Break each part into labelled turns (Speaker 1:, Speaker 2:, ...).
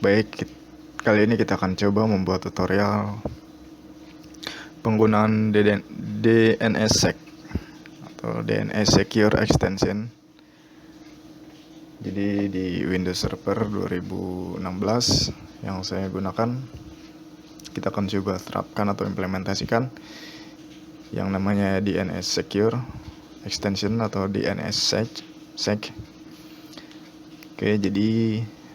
Speaker 1: Baik, kali ini kita akan coba membuat tutorial penggunaan DNSSEC atau DNS Secure Extension. Jadi di Windows Server 2016 yang saya gunakan, kita akan coba terapkan atau implementasikan yang namanya DNS Secure Extension atau DNSSEC. Oke, jadi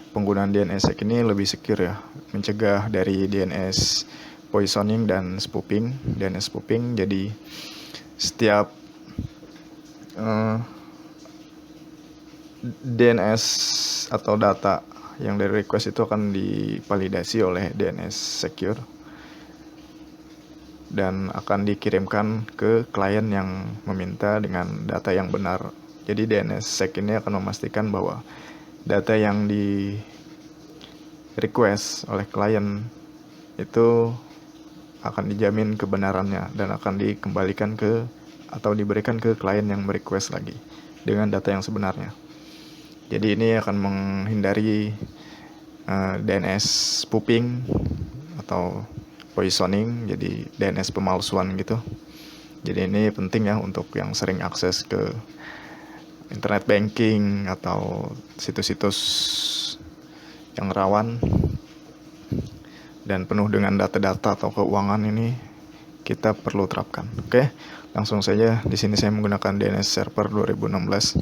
Speaker 1: penggunaan DNSSEC ini lebih secure ya, mencegah dari DNS poisoning dan spoofing. DNS spoofing, jadi setiap DNS atau data yang dari request itu akan divalidasi oleh DNS Secure dan akan dikirimkan ke klien yang meminta dengan data yang benar. Jadi DNSSEC ini akan memastikan bahwa data yang di request oleh klien itu akan dijamin kebenarannya dan akan dikembalikan ke atau diberikan ke klien yang merequest lagi dengan data yang sebenarnya. Jadi ini akan menghindari DNS spoofing atau poisoning, jadi DNS pemalsuan gitu. Jadi ini penting ya untuk yang sering akses ke internet banking atau situs-situs yang rawan dan penuh dengan data-data atau keuangan. Ini kita perlu terapkan. Oke, langsung saja. Di sini saya menggunakan DNS Server 2016.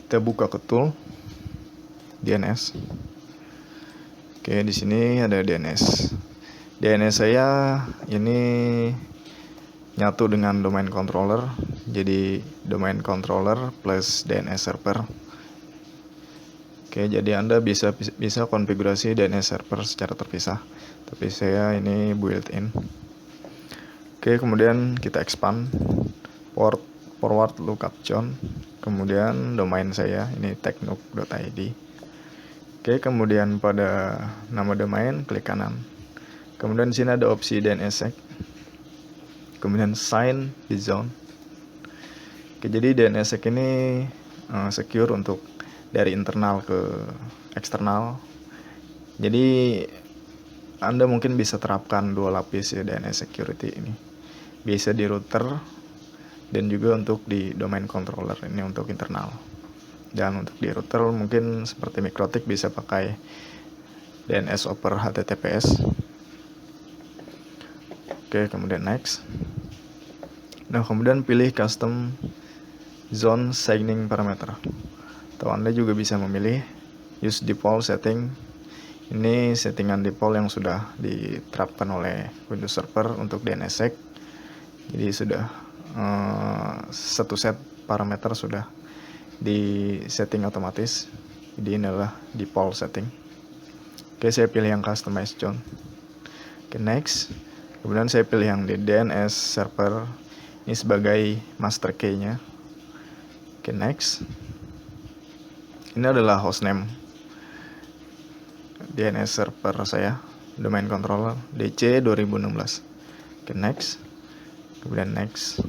Speaker 1: Kita buka ke tool DNS. Oke, di sini ada DNS. DNS saya ini nyatu dengan domain controller. Jadi domain controller plus DNS server. Oke, jadi Anda bisa konfigurasi DNS server secara terpisah. Tapi saya ini built-in. Oke, kemudian kita expand port forward lookup John. Kemudian domain saya ini technook.id. Oke, kemudian pada nama domain klik kanan. Kemudian di sini ada opsi DNSSEC. Kemudian sign di zone. Oke, jadi DNSSEC ini secure untuk dari internal ke eksternal. Jadi Anda mungkin bisa terapkan dua lapis ya DNS security ini. Bisa di router dan juga untuk di domain controller, ini untuk internal. Dan untuk di router mungkin seperti MikroTik bisa pakai DNS over HTTPS. Oke, kemudian next. Nah, kemudian pilih custom zone signing parameter. Atau Anda juga bisa memilih use default setting. Ini settingan default yang sudah diterapkan oleh Windows Server untuk DNSSEC. Jadi sudah satu set parameter sudah di setting otomatis. Jadi ini adalah default setting. Oke, saya pilih yang customize zone. Oke, next. Kemudian saya pilih yang di DNS server ini sebagai master key-nya. Oke, next. Ini adalah hostname DNS server saya, domain controller DC 2016. Oke, next. Kemudian next.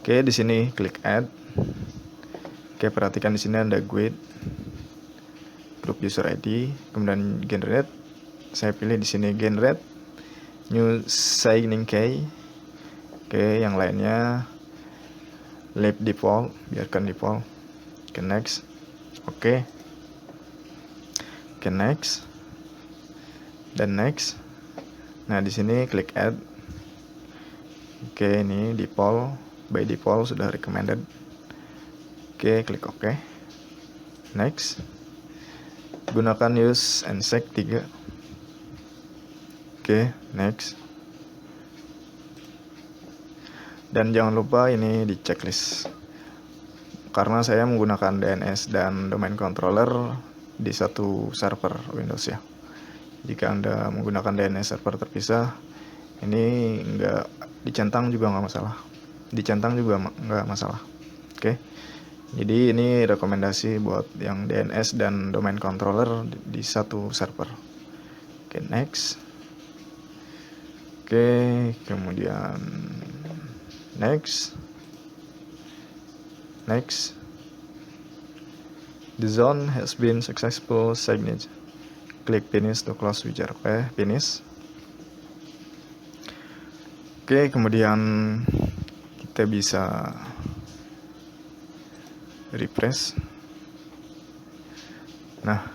Speaker 1: Oke, di sini klik add. Oke, perhatikan di sini ada GUID, group user ID, kemudian generate. Saya pilih di sini generate new signing key. Oke, yang lainnya leave default, biarkan default. Oke, next. Oke, next. Dan next. Nah, di sini klik add. Oke, ini default, by default sudah recommended. Oke, klik OK. Next. Gunakan use and sec 3. Oke, next. Dan jangan lupa ini di checklist. Karena saya menggunakan DNS dan domain controller di satu server Windows ya. Jika Anda menggunakan DNS server terpisah, ini nggak dicentang juga nggak masalah. Dicentang juga nggak masalah. Oke. Jadi ini rekomendasi buat yang DNS dan domain controller di satu server. Oke, next. Oke, kemudian next. Next. The zone has been successful signed. klik finish to close wizard. Oke, finish. Oke, kemudian kita bisa refresh. Nah,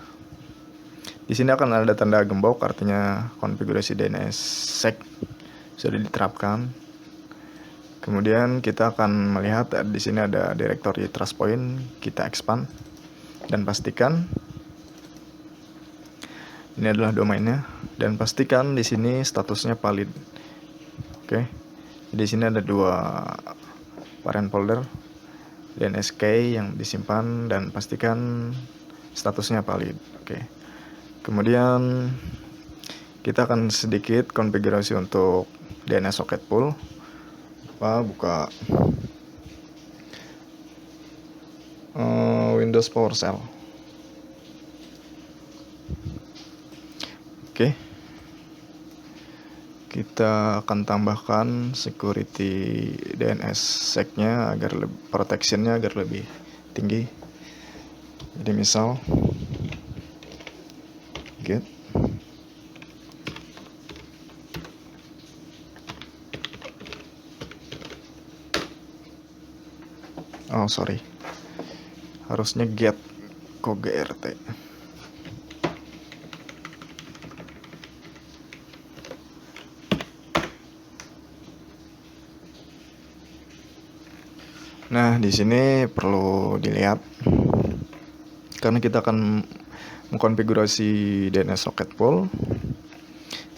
Speaker 1: di sini akan ada tanda gembok, artinya konfigurasi DNSSEC sudah diterapkan. Kemudian kita akan melihat di sini ada directory trust point, kita expand dan pastikan ini adalah domainnya, dan pastikan di sini statusnya valid. Oke, di sini ada dua parent folder DNSK yang disimpan dan pastikan statusnya valid. Oke, kemudian kita akan sedikit konfigurasi untuk DNS socket pool. Buka Windows PowerShell. Oke, kita akan tambahkan security DNSSEC-nya agar protection-nya agar lebih tinggi. Jadi misal get harusnya get kok GRT. Nah, di sini perlu dilihat karena kita akan mengkonfigurasi DNS socket pool.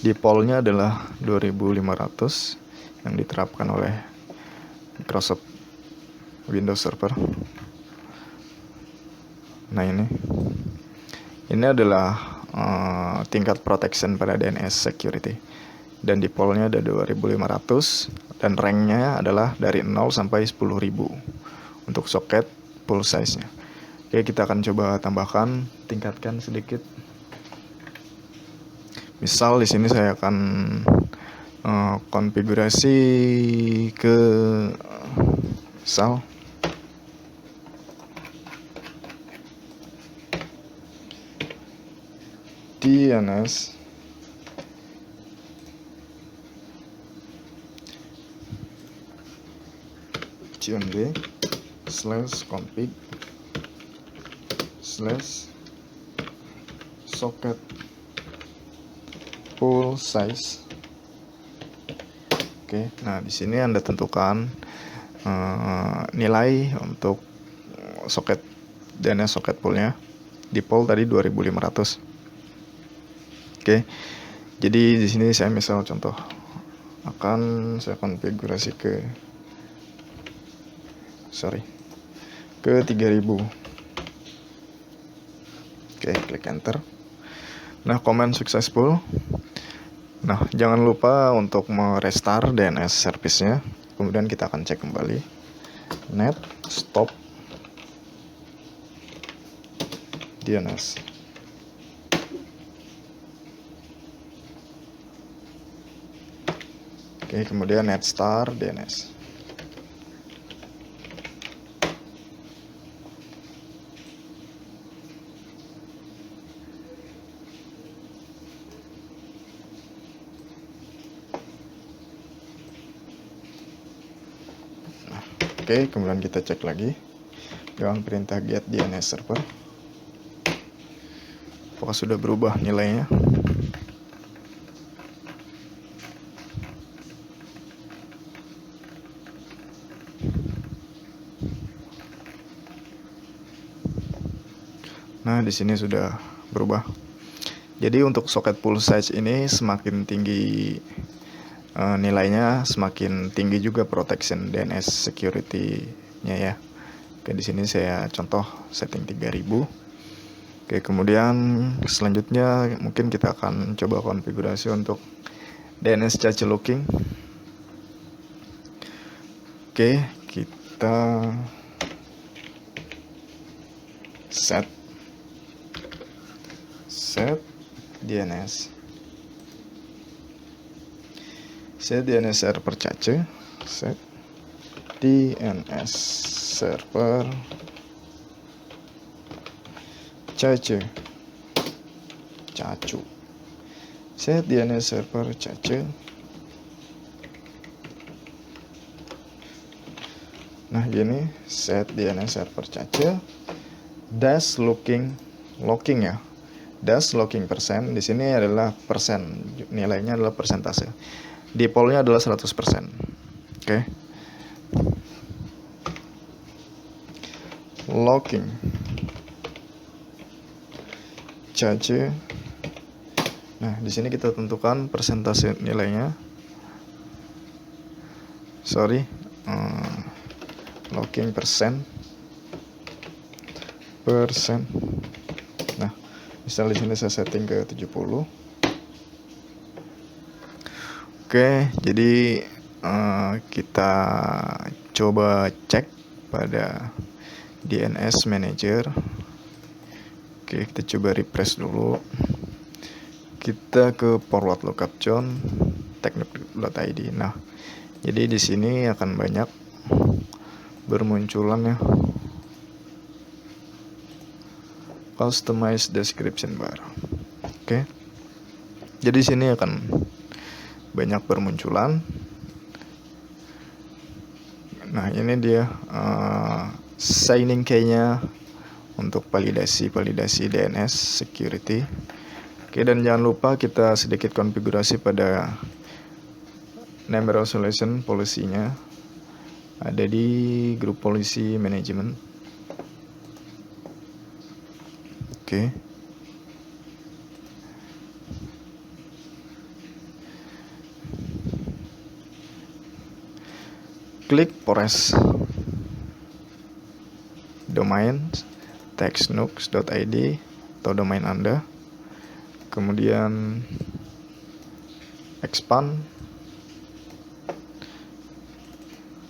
Speaker 1: Default-nya adalah 2500 yang diterapkan oleh Microsoft Windows Server. Nah, ini adalah tingkat protection pada DNS security, dan default-nya ada 2500 dan rank-nya adalah dari 0 sampai 10.000 untuk socket full size-nya. Oke, kita akan coba tambahkan, tingkatkan sedikit. Misal di sini saya akan konfigurasi ke misal DNS cmd/config/socket full size. Oke, nah di sini Anda tentukan nilai untuk socket DNS socket poolnya. Default tadi 2500. Oke, jadi di sini saya misal contoh akan saya konfigurasi ke 3000. Oke, klik enter. Nah, command successful. Nah, jangan lupa untuk merestart DNS service-nya. Kemudian kita akan cek kembali net stop DNS. Oke, kemudian net start DNS. Oke, kemudian kita cek lagi dengan perintah get DNS server. Apakah sudah berubah nilainya? Nah, di sini sudah berubah. Jadi untuk socket full size ini semakin tinggi nilainya, semakin tinggi juga protection DNS security-nya ya. Oke, di sini saya contoh setting 3000. Oke, kemudian selanjutnya mungkin kita akan coba konfigurasi untuk DNS cache looking. Oke, kita set DNS server cache, set DNS server cache. cacu. Set DNS server cache. Nah gini, set DNS server cache dash locking ya. Dash locking persen, di sini adalah persen, nilainya adalah persentase. Defaultnya adalah 100%. Oke. Locking cache. Nah, di sini kita tentukan persentase nilainya. Locking persen. Nah, misal di sini saya setting ke 70. Oke, jadi kita coba cek pada DNS Manager. Oke, kita coba refresh dulu. Kita ke forward lookup John technic.id. Nah, jadi di sini akan banyak bermunculan ya. Customize description bar. Oke. Jadi di sini akan banyak bermunculan. Nah, ini dia signing key-nya untuk validasi DNS security. Oke, dan jangan lupa kita sedikit konfigurasi pada name resolution policy-nya. Ada di grup policy management. Oke. Klik forest domain technux.id atau domain Anda. Kemudian expand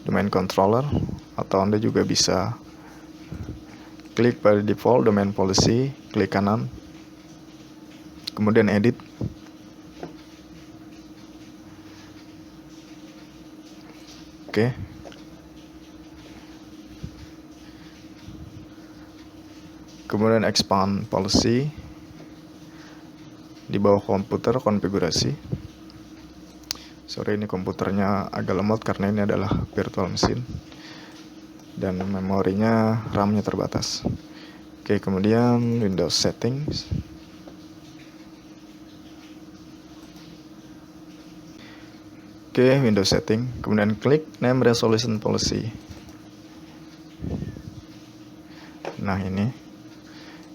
Speaker 1: domain controller, atau Anda juga bisa klik pada default domain policy, klik kanan, kemudian edit. Oke. Kemudian expand policy. Di bawah komputer konfigurasi. Sorry, ini komputernya agak lemot karena ini adalah virtual machine dan memorinya RAM-nya terbatas. Oke, kemudian Windows settings. Oke, Windows setting, kemudian klik name resolution policy. Nah, ini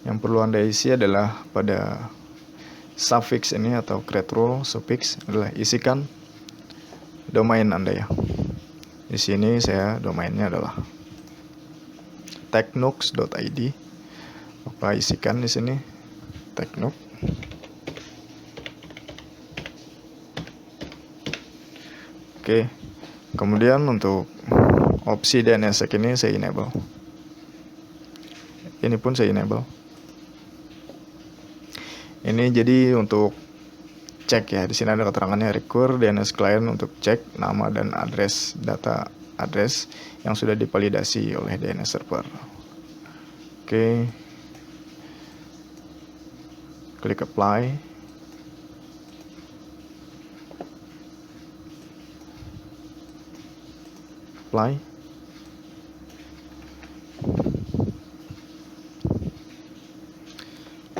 Speaker 1: yang perlu Anda isi adalah pada suffix ini atau create rule suffix adalah isikan domain Anda ya. Di sini saya domainnya adalah technux.id. Maka isikan di sini technux. Oke. Kemudian untuk opsi DNSSEC ini saya enable. Ini pun saya enable. Ini jadi untuk cek ya. Di sini ada keterangannya require DNS client untuk cek nama dan address data address yang sudah divalidasi oleh DNS server. Oke. Klik apply. Apply.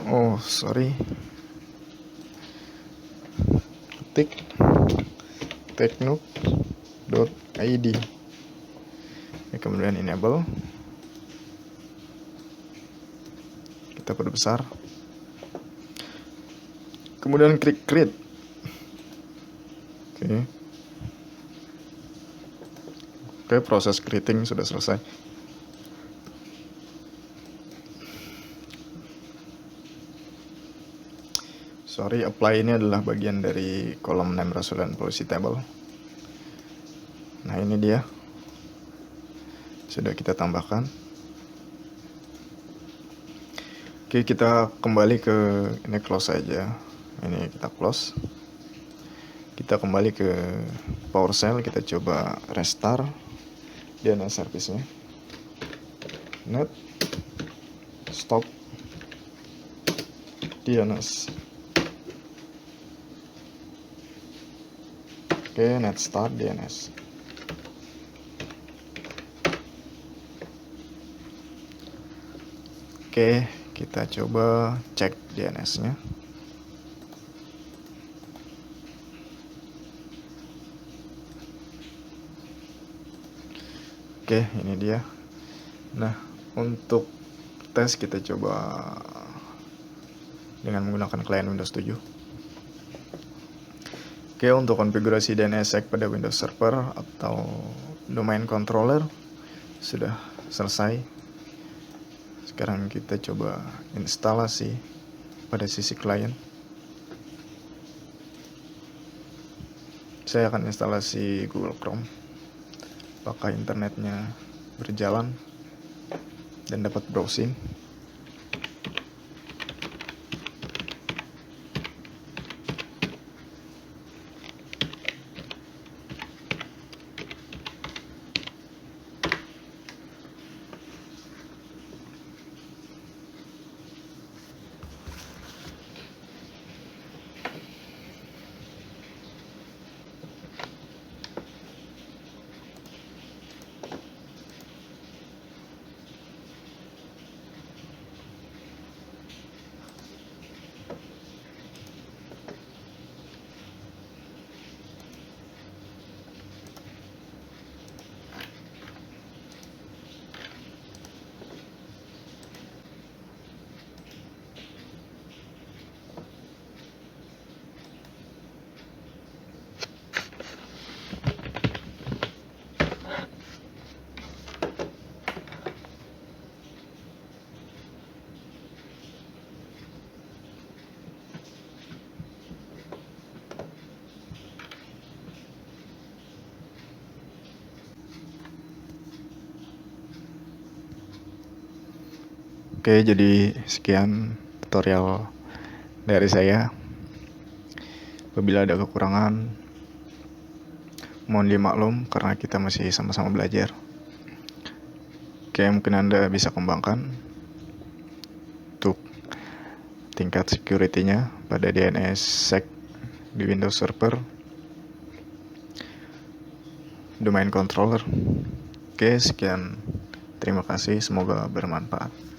Speaker 1: Oh, sorry. Ketik technux.id. Kemudian enable. Kita perbesar. Kemudian klik create. Oke, proses creating sudah selesai. Sorry, apply ini adalah bagian dari kolom name resolution policy table. Nah, ini dia. Sudah kita tambahkan. Oke, kita kembali ke ini, close saja. Ini kita close. Kita kembali ke PowerShell, kita coba restart DNS service-nya. Net stop DNS. Oke, net start DNS. Oke, kita coba cek DNS-nya. Oke, ini dia. Nah, untuk tes kita coba dengan menggunakan klien Windows 7. Oke, untuk konfigurasi DNSSEC pada Windows Server atau domain controller sudah selesai. Sekarang kita coba instalasi pada sisi klien. Saya akan instalasi Google Chrome. Apakah internetnya berjalan dan dapat browsing. Oke, jadi sekian tutorial dari saya. Apabila ada kekurangan, mohon dimaklum karena kita masih sama-sama belajar. Oke, mungkin Anda bisa kembangkan untuk tingkat security-nya pada DNSSEC di Windows Server, domain controller. Oke, sekian. Terima kasih, semoga bermanfaat.